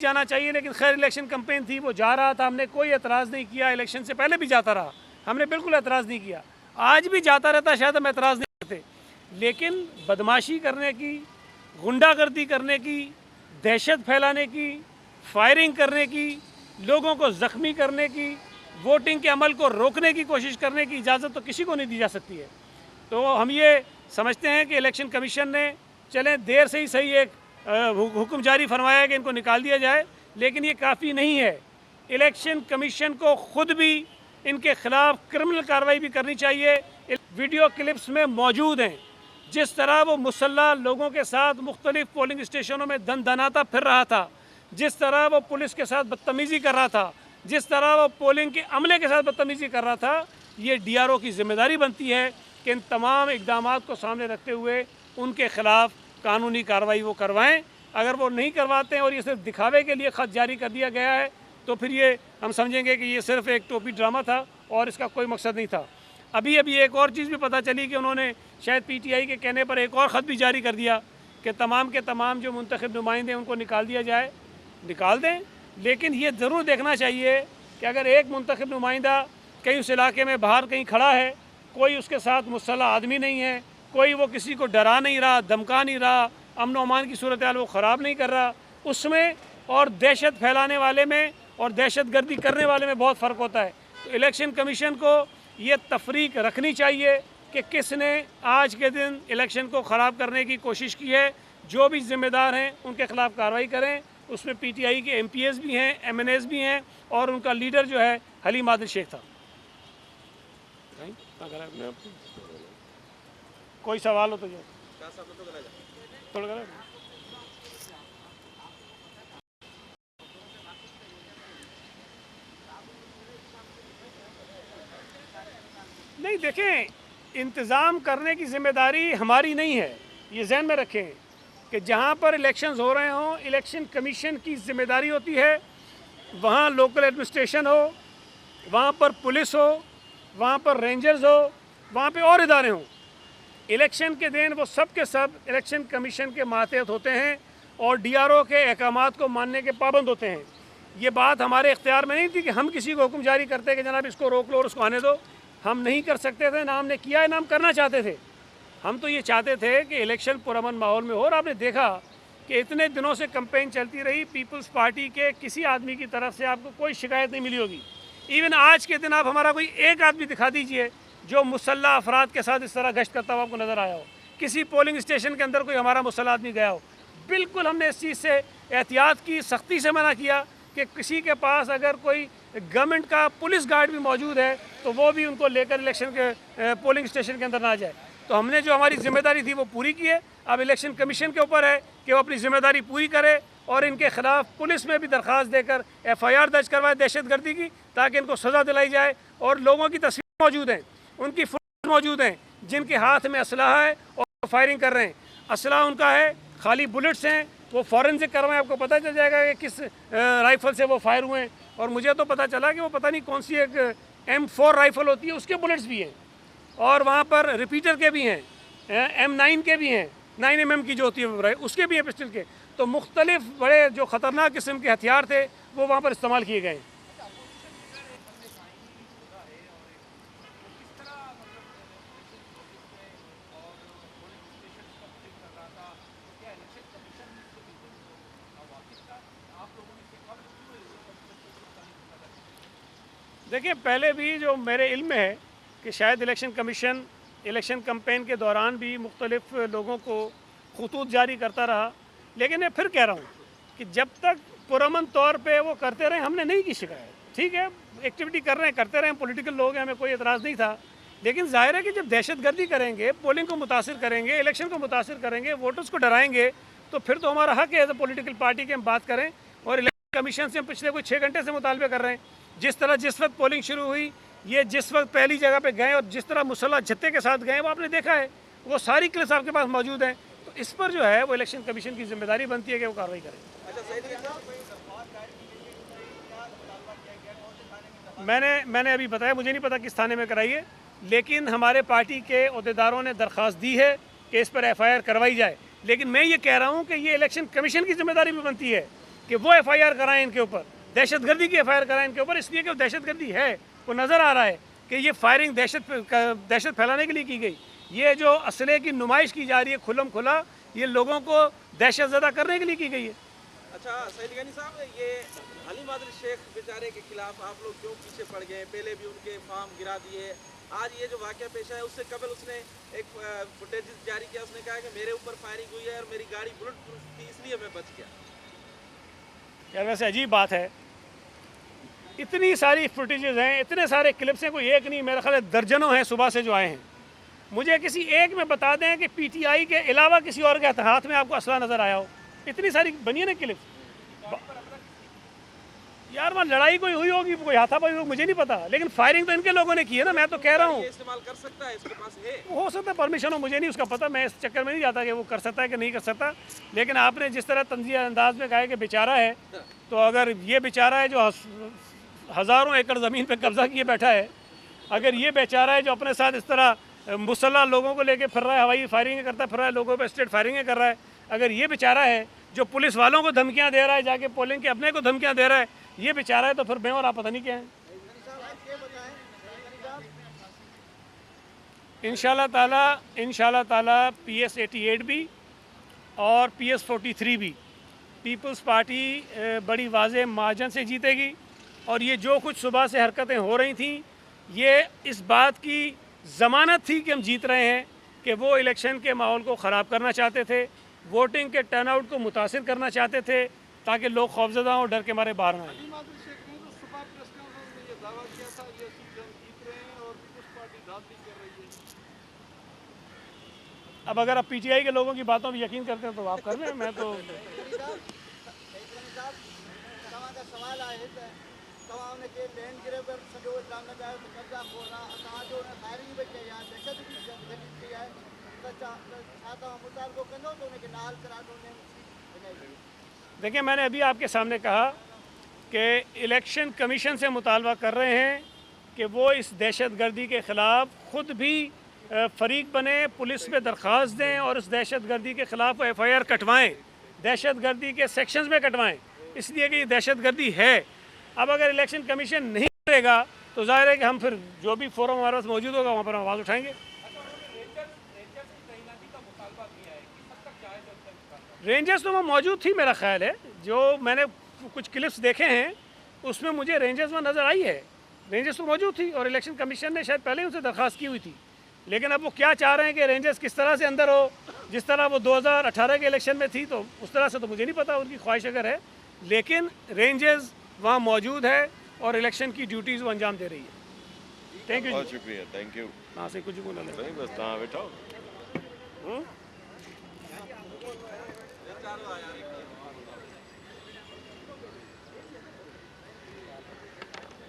जाना चाहिए, लेकिन खैर इलेक्शन कैंपेन थी, वो जा रहा था, हमने कोई एतराज़ नहीं किया। इलेक्शन से पहले भी जाता रहा, हमने बिल्कुल एतराज़ नहीं किया। आज भी जाता रहता, शायद हम एतराज़ नहीं करते, लेकिन बदमाशी करने की, गुंडागर्दी करने की, दहशत फैलाने की, फायरिंग करने की, लोगों को ज़ख्मी करने की, वोटिंग के अमल को रोकने की कोशिश करने की इजाज़त तो किसी को नहीं दी जा सकती है। तो हम ये समझते हैं कि इलेक्शन कमीशन ने चलें देर से ही सही एक हुक्म जारी फरमाया कि इनको निकाल दिया जाए, लेकिन ये काफ़ी नहीं है। इलेक्शन कमीशन को ख़ुद भी इनके ख़िलाफ़ क्रिमिनल कार्रवाई भी करनी चाहिए। वीडियो क्लिप्स में मौजूद हैं जिस तरह वो मुसल्लह लोगों के साथ मुख्तलिफ़ पोलिंग स्टेशनों में दनाता फिर रहा था, जिस तरह वो पुलिस के साथ बदतमीज़ी कर रहा था, जिस तरह वो पोलिंग के अमले के साथ बदतमीज़ी कर रहा था। ये DRO की जिम्मेदारी बनती है कि इन तमाम इक़दामात को सामने रखते हुए उनके ख़िलाफ़ कानूनी कार्रवाई वो करवाएं। अगर वो नहीं करवाते हैं और ये सिर्फ दिखावे के लिए ख़त जारी कर दिया गया है, तो फिर ये हम समझेंगे कि ये सिर्फ एक टोपी ड्रामा था और इसका कोई मकसद नहीं था। अभी एक और चीज़ भी पता चली कि उन्होंने शायद PTI के कहने पर एक और ख़त भी जारी कर दिया कि तमाम के तमाम जो मुंतखब नुमाइंदे उनको निकाल दिया जाए। निकाल दें, लेकिन ये ज़रूर देखना चाहिए कि अगर एक मुंतखब नुमाइंदा कहीं उस इलाके में बाहर कहीं खड़ा है, कोई उसके साथ मुसल्लह आदमी नहीं है, कोई वो किसी को डरा नहीं रहा, धमका नहीं रहा, अमन व अमान की सूरत हाल वो ख़राब नहीं कर रहा, उसमें और दहशत फैलाने वाले में और दहशत गर्दी करने वाले में बहुत फ़र्क होता है। तो इलेक्शन कमीशन को ये तफरीक रखनी चाहिए कि किसने आज के दिन इलेक्शन को ख़राब करने की कोशिश की है। जो भी ज़िम्मेदार हैं उनके ख़िलाफ़ कार्रवाई करें। उसमें PTI के MPs भी हैं, MNAs भी हैं और उनका लीडर जो है हलीम आदिल शेख था। कोई सवाल हो तो जो थोड़ा नहीं, देखें, इंतज़ाम करने की ज़िम्मेदारी हमारी नहीं है, ये जहन में रखें कि जहाँ पर इलेक्शंस हो रहे हों, इलेक्शन कमीशन की ज़िम्मेदारी होती है। वहाँ लोकल एडमिनिस्ट्रेशन हो, वहाँ पर पुलिस हो, वहाँ पर रेंजर्स हो, वहाँ पे और इदारे हों, इलेक्शन के दिन वो सब के सब इलेक्शन कमीशन के मातहत होते हैं और DRO के अहकामात को मानने के पाबंद होते हैं। ये बात हमारे इख्तियार में नहीं थी कि हम किसी को हुक्म जारी करते कि जनाब इसको रोक लो और उसको आने दो। हम नहीं कर सकते थे, ना हमने किया है, ना हम करना चाहते थे। हम तो ये चाहते थे कि इलेक्शन पुरअमन माहौल में हो। और आपने देखा कि इतने दिनों से कैंपेन चलती रही, पीपल्स पार्टी के किसी आदमी की तरफ से आपको कोई शिकायत नहीं मिली होगी। इवन आज के दिन आप हमारा कोई एक आदमी दिखा दीजिए जो मुसल्लह अफराद के साथ इस तरह गश्त करता हुआ आपको नज़र आया हो, किसी पोलिंग स्टेशन के अंदर कोई हमारा मुसल्लह आदमी गया हो। बिल्कुल हमने इस चीज़ से एहतियात की, सख्ती से मना किया कि किसी के पास अगर कोई गवर्नमेंट का पुलिस गार्ड भी मौजूद है तो वो भी उनको लेकर इलेक्शन के पोलिंग स्टेशन के अंदर ना जाए। तो हमने जो हमारी जिम्मेदारी थी वो पूरी की है। अब इलेक्शन कमीशन के ऊपर है कि वो अपनी जिम्मेदारी पूरी करे और इनके ख़िलाफ़ पुलिस में भी दरख्वास्त देकर FIR दर्ज करवाए दहशतगर्दी की, ताकि इनको सज़ा दिलाई जाए। और लोगों की तस्वीर मौजूद हैं, उनकी फोटो मौजूद हैं, जिनके हाथ में असलहा है और फायरिंग कर रहे हैं। असलहा उनका है, खाली बुलेट्स हैं, वो फॉरेंसिक करवाएं, आपको पता चल जाएगा कि किस राइफ़ल से वो फायर हुए हैं। और मुझे तो पता चला कि वो पता नहीं कौन सी एक M4 राइफ़ल होती है, उसके बुलेट्स भी हैं और वहाँ पर रिपीटर के भी हैं, M9 के भी हैं, 9mm की जो होती है उसके भी हैं, पिस्टल के। तो मुख्तलिफ बड़े जो ख़तरनाक किस्म के हथियार थे वो वहाँ पर इस्तेमाल किए गए। देखिए, पहले भी जो मेरे इल्म में है कि शायद इलेक्शन कमीशन इलेक्शन कैंपेन के दौरान भी मुख्तलिफ लोगों को खतूत जारी करता रहा, लेकिन मैं फिर कह रहा हूँ कि जब तक पुरअमन तौर पे वो करते रहे, हमने नहीं की शिकायत। ठीक है, एक्टिविटी कर रहे हैं, करते रहे, पॉलिटिकल लोग हैं, हमें कोई एतराज़ नहीं था। लेकिन जाहिर है कि जब दहशतगर्दी करेंगे, पोलिंग को मुतासिर करेंगे, इलेक्शन को मुतासिर करेंगे, वोटर्स को डराएंगे, तो फिर तो हमारा हक है एज ए पॉलिटिकल पार्टी के हम बात करें। और इलेक्शन कमीशन से हम पिछले कोई 6 घंटे से मुतालबे कर रहे हैं। जिस तरह जिस वक्त पोलिंग शुरू हुई, ये जिस वक्त पहली जगह पे गए और जिस तरह मुसल्लह जत्थे के साथ गए, वो आपने देखा है, वो सारी क्लिप्स आपके पास मौजूद हैं। तो इस पर जो है वो इलेक्शन कमीशन की जिम्मेदारी बनती है कि वो कार्रवाई करें। मैंने अभी बताया, मुझे नहीं पता किस थाने में कराई है, लेकिन हमारे पार्टी के अहदेदारों ने दरख्वास्त दी है कि इस पर FIR करवाई जाए। लेकिन मैं ये कह रहा हूँ कि ये इलेक्शन कमीशन की जिम्मेदारी भी बनती है कि वो FIR कराएं इनके ऊपर, दहशतगर्दी की FIR कराएं इनके ऊपर, इसलिए कि वो दहशतगर्दी है। वो नज़र आ रहा है कि ये फायरिंग दहशत फैलाने के लिए की गई। ये जो असले की नुमाइश की जा रही है खुल्लम खुला, ये लोगों को दहशत ज़दा करने के लिए की गई है। अच्छा सईद गनी साहब, ये अली मादरी शेख बेचारे के खिलाफ आप लोग क्यों पीछे पड़ गए? पहले भी उनके फार्म गिरा दिए, आज ये जो वाक़या पेश है उससे कबल उसने एक फुटेज जारी किया, उसने कहा कि मेरे ऊपर फायरिंग हुई है और मेरी गाड़ी बुलेट प्रूफ थी इसलिए मैं बच गया। यार वैसे अजीब बात है, इतनी सारी फुटेजेस हैं, इतने सारे क्लिप्स हैं, कोई एक नहीं, मेरा ख्याल है दर्जनों हैं सुबह से जो आए हैं। मुझे किसी एक में बता दें कि PTI के अलावा किसी और के हाथ में आपको असला नज़र आया हो। इतनी सारी बनी है ना क्लिप्स। यार वहाँ लड़ाई कोई हुई होगी, कोई हाथापाई होगी, मुझे नहीं पता, लेकिन फायरिंग तो इनके लोगों ने की है ना। मैं तो कह रहा हूँ इस्तेमाल कर सकता है, इसके पास है, हो सकता है परमिशन हो, मुझे नहीं उसका पता, मैं इस चक्कर में नहीं जाता कि वो कर सकता है कि नहीं कर सकता। लेकिन आपने जिस तरह तंज़ीह अंदाज में कहा है कि बेचारा है, तो अगर ये बेचारा है जो हज़ारों एकड़ ज़मीन पे कब्ज़ा किए बैठा है, अगर ये बेचारा है जो अपने साथ इस तरह मुसल्लह लोगों को लेके फिर रहा है, हवाई फायरिंग करता फिर रहा है, लोगों पे स्ट्रेट फायरिंग कर रहा है, अगर ये बेचारा है जो पुलिस वालों को धमकियां दे रहा है, जाके पोलिंग के अपने को धमकियां दे रहा है, ये बेचारा है, तो फिर मैं और आप पता नहीं क्या है। इंशाल्लाह ताला PS 88 भी और PS 43 भी पीपल्स पार्टी बड़ी वाज़ेह मार्जिन से जीतेगी। और ये जो कुछ सुबह से हरकतें हो रही थी, ये इस बात की ज़मानत थी कि हम जीत रहे हैं, कि वो इलेक्शन के माहौल को ख़राब करना चाहते थे, वोटिंग के टर्नआउट को मुतासिर करना चाहते थे, ताकि लोग खौफजदा हों, डर के मारे बाहर ना आए। अब अगर आप PTI के लोगों की बातों पर यकीन करते हैं तो आप कर लें, मैं तो देखिए, मैंने अभी आपके सामने कहा कि इलेक्शन कमीशन से मुतालबा कर रहे हैं कि वो इस दहशतगर्दी के ख़िलाफ़ ख़ुद भी फ़रीक बने, पुलिस में दरख्वास्त दें और इस दहशतगर्दी के ख़िलाफ़ FIR कटवाएँ, दहशतगर्दी के सेक्शंस में कटवाएँ, इसलिए कि ये दहशतगर्दी है। अब अगर इलेक्शन कमीशन नहीं करेगा तो ज़ाहिर है कि हम फिर जो भी फोरम हमारे पास मौजूद होगा वहाँ पर हम आवाज़ उठाएँगे। रेंजर्स तो वहाँ मौजूद थी, मेरा ख्याल है, जो मैंने कुछ क्लिप्स देखे हैं उसमें मुझे रेंजर्स वहाँ नज़र आई है। रेंजर्स तो मौजूद थी और इलेक्शन कमीशन ने शायद पहले ही उनसे दरख्वास्त की हुई थी, लेकिन अब वो क्या चाह रहे हैं कि रेंजर्स किस तरह से अंदर हो, जिस तरह वो 2018 के इलेक्शन में थी, तो उस तरह से तो मुझे नहीं पता उनकी ख्वाहिश अगर है, लेकिन रेंजर्स वहाँ मौजूद है और इलेक्शन की ड्यूटीज़ वो अंजाम दे रही है। थैंक यू, बहुत शुक्रिया, थैंक यू। वहाँ से कुछ बोला नहीं बस तव्हां वेठो।